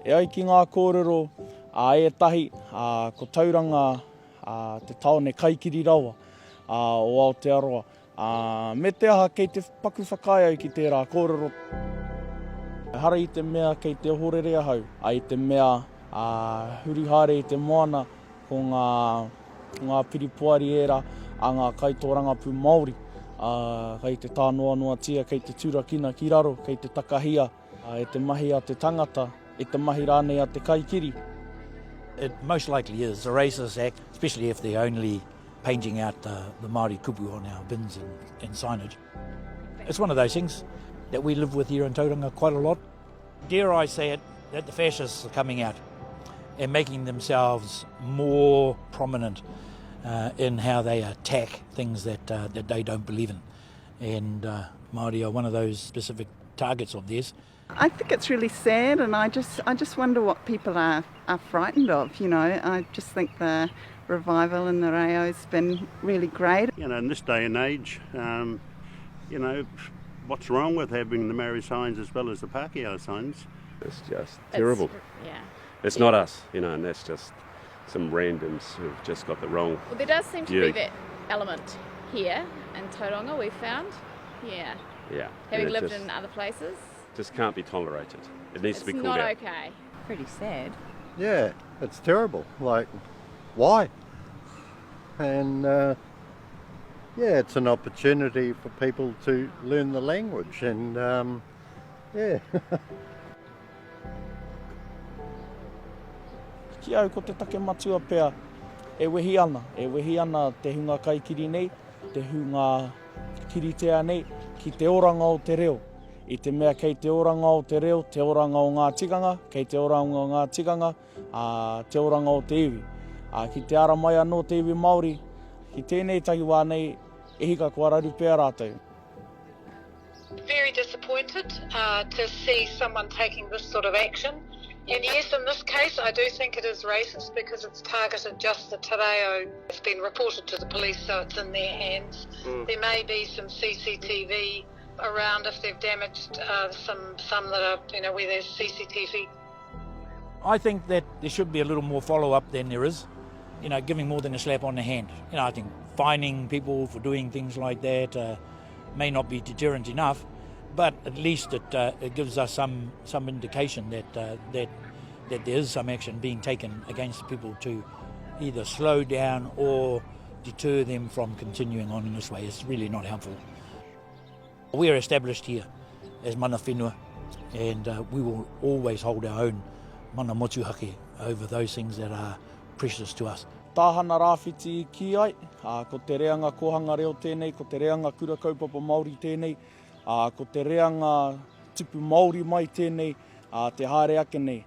E ai ki ngā kōrero, e tahi, ko Tauranga, te taone kaikiri rawa o Aotearoa. Me te aha kei te paku whakaiau ki tērā kōrero. Hara i te mea kei te horere ahau, ai te mea hurihare i te moana ko ngā piripuari era a ngā kaitōranga pū Māori. Kei te tānoa noa tia, kei te turakina ki raro, kei te takahia, e te mahi a te tangata, e te mahi rānei a te kaikiri. It most likely is a racist act, especially if they're only painting out the Māori kupu on our bins and signage. It's one of those things that we live with here in Tauranga quite a lot. Dare I say it, that the fascists are coming out and making themselves more prominent in how they attack things that they don't believe in. And Māori are one of those specific targets of theirs. I think it's really sad, and I just wonder what people are frightened of, you know. I just think the revival in the reo's been really great. You know, in this day and age, you know, what's wrong with having the Maori signs as well as the Pākehā signs? It's just terrible. It's not us, you know, and that's just some randoms who've just got the wrong Well, there does seem to view. be that element here in Tauranga, we've found. Yeah. Yeah. Having and it lived in other places. just can't be tolerated. It needs to be It's called not out. okay. Pretty sad. Yeah, it's terrible. Like, why? And yeah, it's an opportunity for people to learn the language, and yeah. Ki au ko te take matua pea, e wehi ana te hunga kaikiri nei, te hunga kiritea nei, ki te oranga o te reo. I te mea kei te oranga o te reo, te oranga o ngā tikanga, kei te oranga o ngā tikanga, te oranga o te iwi. Ki te ara mai anō te iwi Māori, ki tēnei tahi wā nei, e hika kua raru pēr rātou. Very disappointed to see someone taking this sort of action. And yes, in this case, I do think it is racist because it's targeted just the te reo. It's been reported to the police, so it's in their hands. There may be some CCTV around if they've damaged some that are, you know, where there's CCTV. I think that there should be a little more follow-up than there is, you know, giving more than a slap on the hand. You know, I think fining people for doing things like that may not be deterrent enough, but at least it gives us some indication that there is some action being taken against people to either slow down or deter them from continuing on in this way. It's really not helpful. We are established here as mana whenua, and we will always hold our own mana motuhake over those things that are precious to us. Tāhana rāwhiti ki ai, ko te reanga kohanga reo tēnei, ko te reanga kura kaupapa Māori tēnei, ko te reanga tupu Māori mai tēnei, te haere ake nei.